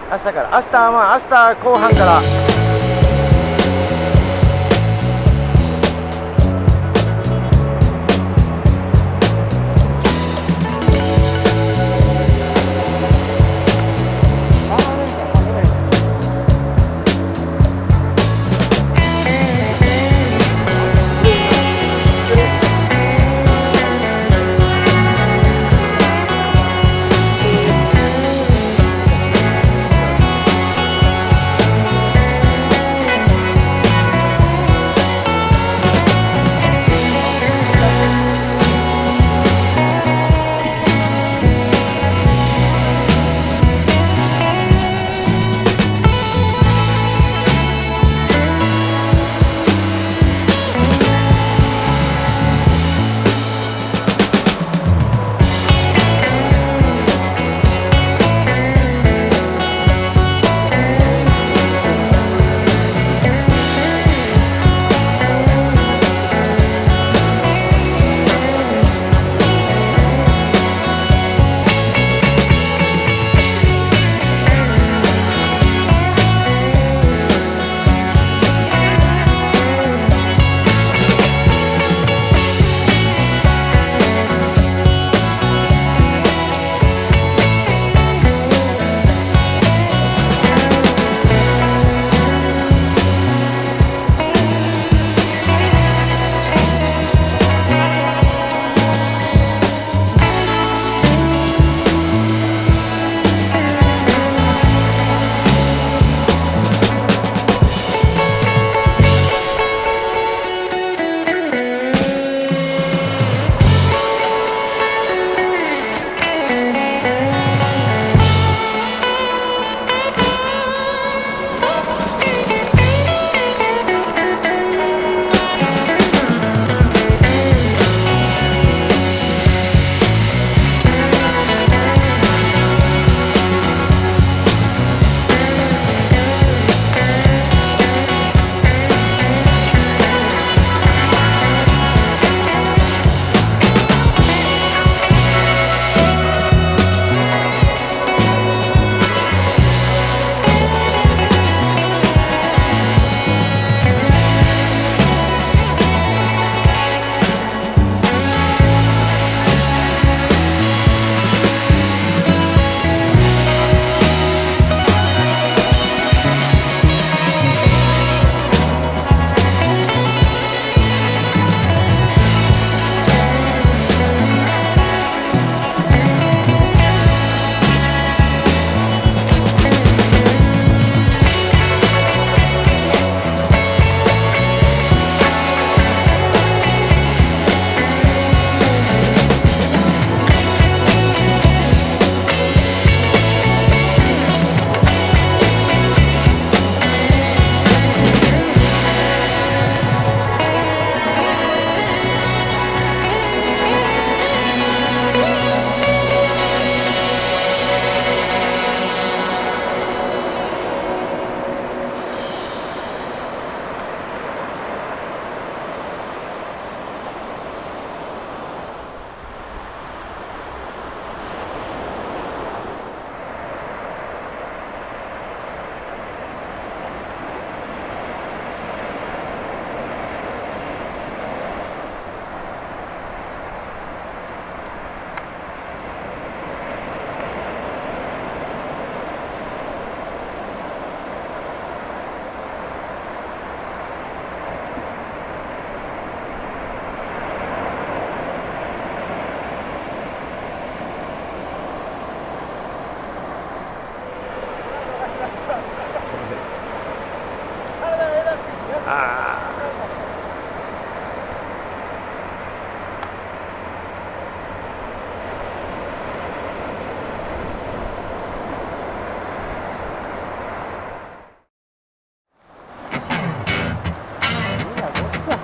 明日から、明日後半から。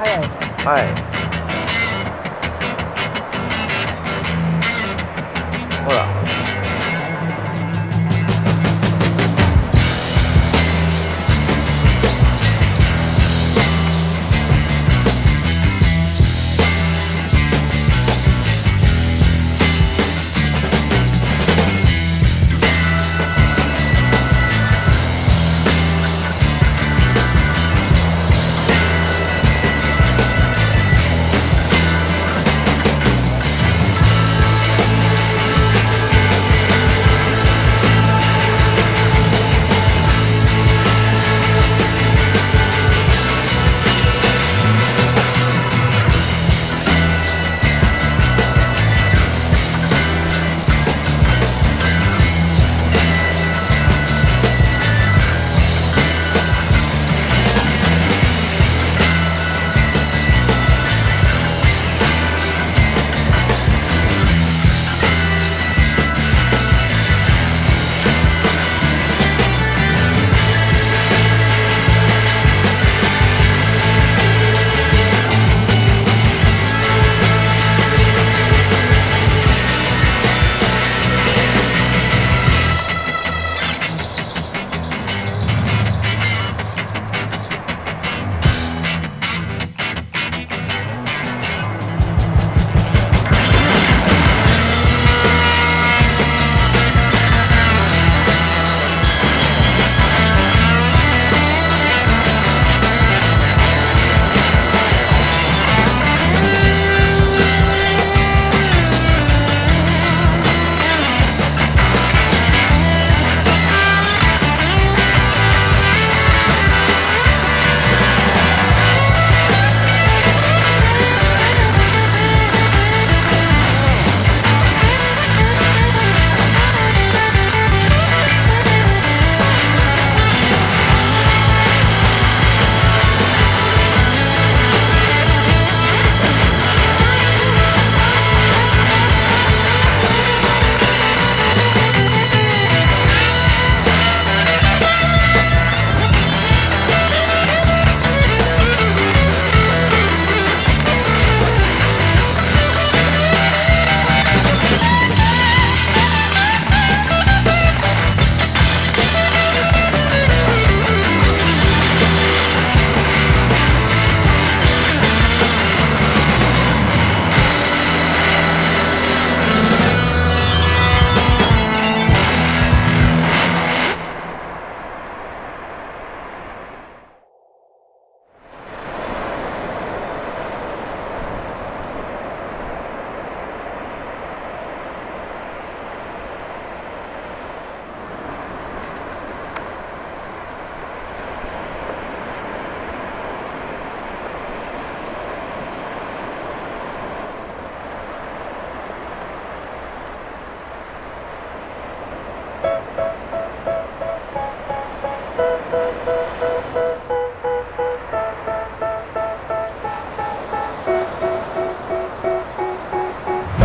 早いね。はい。ほら。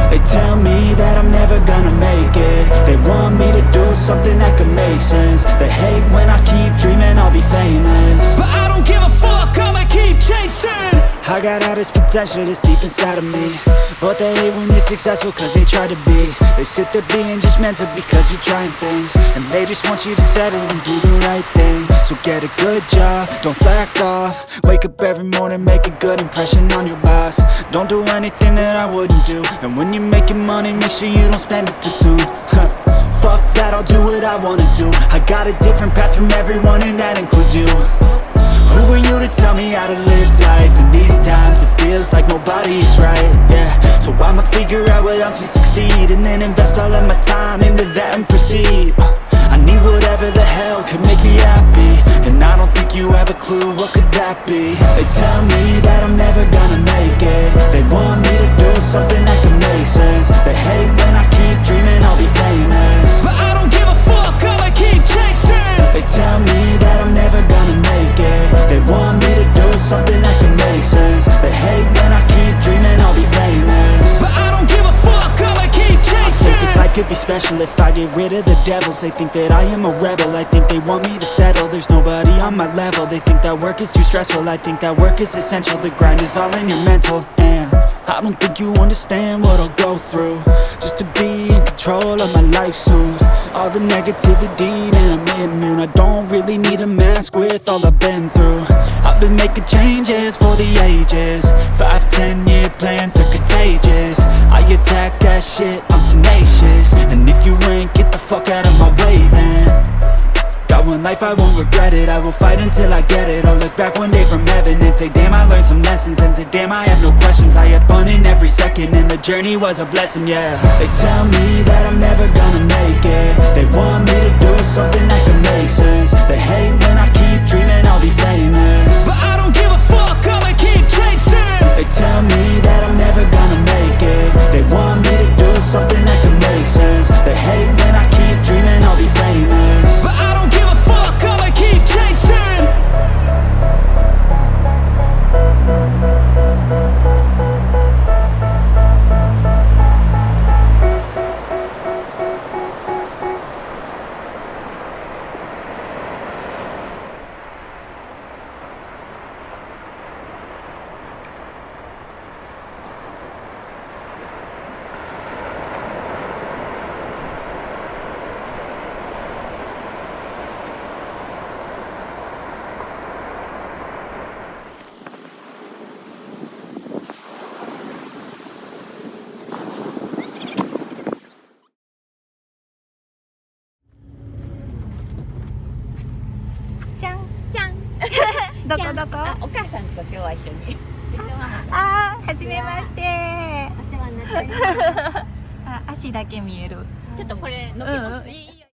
They tell me that I'm never gonna make it. They want me to do something that could make sense. They hate when I keep dreaming I'll be famous, but I don't give a fuck, I'ma keep chasing. I got all this potential that's deep inside of me, but they hate when you're successful cause they try to be. They sit there being judgmental because you're trying things, and they just want you to settle and do the right thing. So get a good job, don't slack off. Wake up every morning, make a good impression on your boss. Don't do anything that I wouldn't do, and when you're making money, make sure you don't spend it too soon. Fuck that, I'll do what I wanna do. I got a different path from everyone, and that includes you. Who are you to tell me how to live life? In these times it feels like nobody's right, yeah. So I'ma figure out what else we succeed, and then invest all of my time into that and proceed. I need whatever the hell could make me happy, and I don't think you have a clue what could that be. They tell me that I'm never gonna make it. They want me to do something that can make sense. They hate when I keep dreaming I'll be famous, but I don't give a fuck, I'ma keep chasing. They tell me that I'm never gonna make it. They want me to do something that can make sense. They hate when I keep dreaming I'll be famous, but I don't give a fuck, I'ma keep chasing. I think this life could be special if I get rid of the devils. They think that I am a rebel, I think they want me to settle. There's nobody on my level, they think that work is too stressful. I think that work is essential, the grind is all in your mental. And I don't think you understand what I'll go through just to be in control of my life soon. All the negativity, man, I'm immune. I don't really need a mask with all I've been through. I've been making changes for the ages. 5-10 year plans are contagious. I attack that shit, I'm tenacious. And if you ain't, get the fuck out of my way then. Got one life, I won't regret it. I will fight until I get it. I'll look back one day from heaven and say, damn, I learned some lessons. And say, damn, I have no questions. I had fun in every second and the journey was a blessing, yeah. They tell me that I'm never gonna make it. They want me to do something that can make sense. They hate when I keep dreaming I'll be famous, but I don't give a fuck, I'ma keep chasing. They tell me that I'm never gonna make it. They want me to do something that can make sense. They hate when I keep dreaming I'll be famous, but I don't give a fuck, I'ma keep chasing.どこどこ？あ、お母さんと今日は一緒に。あー、はじめまして。お世話になっております。あ、足だけ見える。ちょっとこれ乗っけますね。いいよ。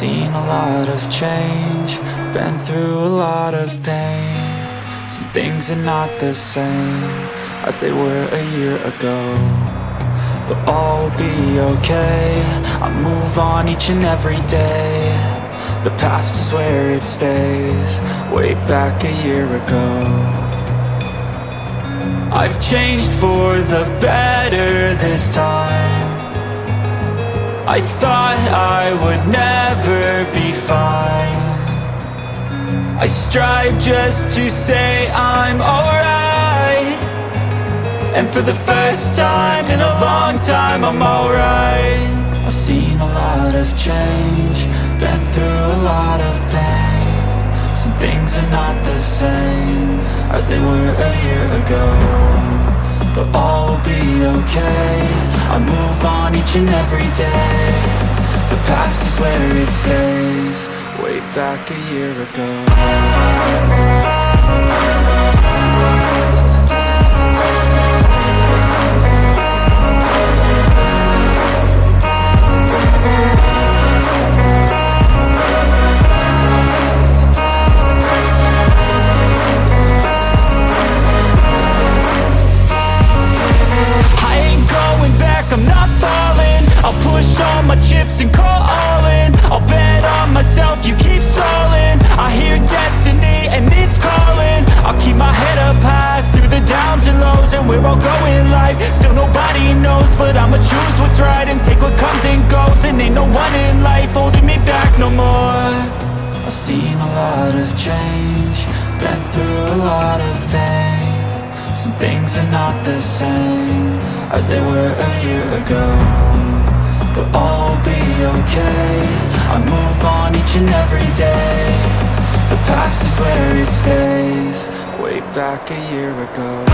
seen a lot of change, been through a lot of pain. Some things are not the same as they were a year ago, but all will be okay. I move on each and every day. The past is where it stays, way back a year ago. I've changed for the better this time. I thought I would never be fine. I strive just to say I'm alright, and for the first time in a long time I'm alright. I've seen a lot of change, been through a lot of pain. Some things are not the same as they were a year ago, but all will be okay. I move on each and every day. The past is where it stays, way back a year ago. I'm not falling, I'll push all my chips and call all in. I'll bet on myself, you keep stalling. I hear destiny and it's calling. I'll keep my head up high through the downs and lows, and we're all going life. Still nobody knows, but I'ma choose what's right and take what comes and goes. And ain't no one in life holding me back no more. I've seen a lot of change, been through a lot of pain. Some things are not the same as they were a year ago, but all will be okay. I move on each and every day. The past is where it stays, way back a year ago.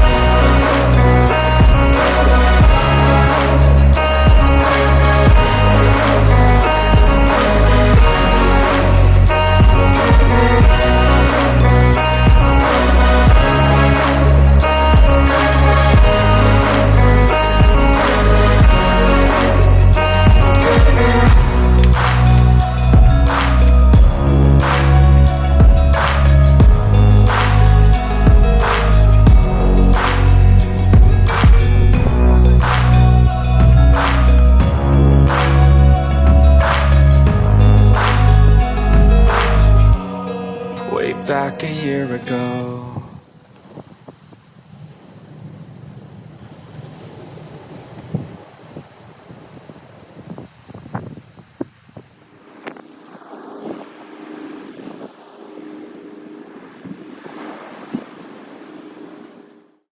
Back a year ago.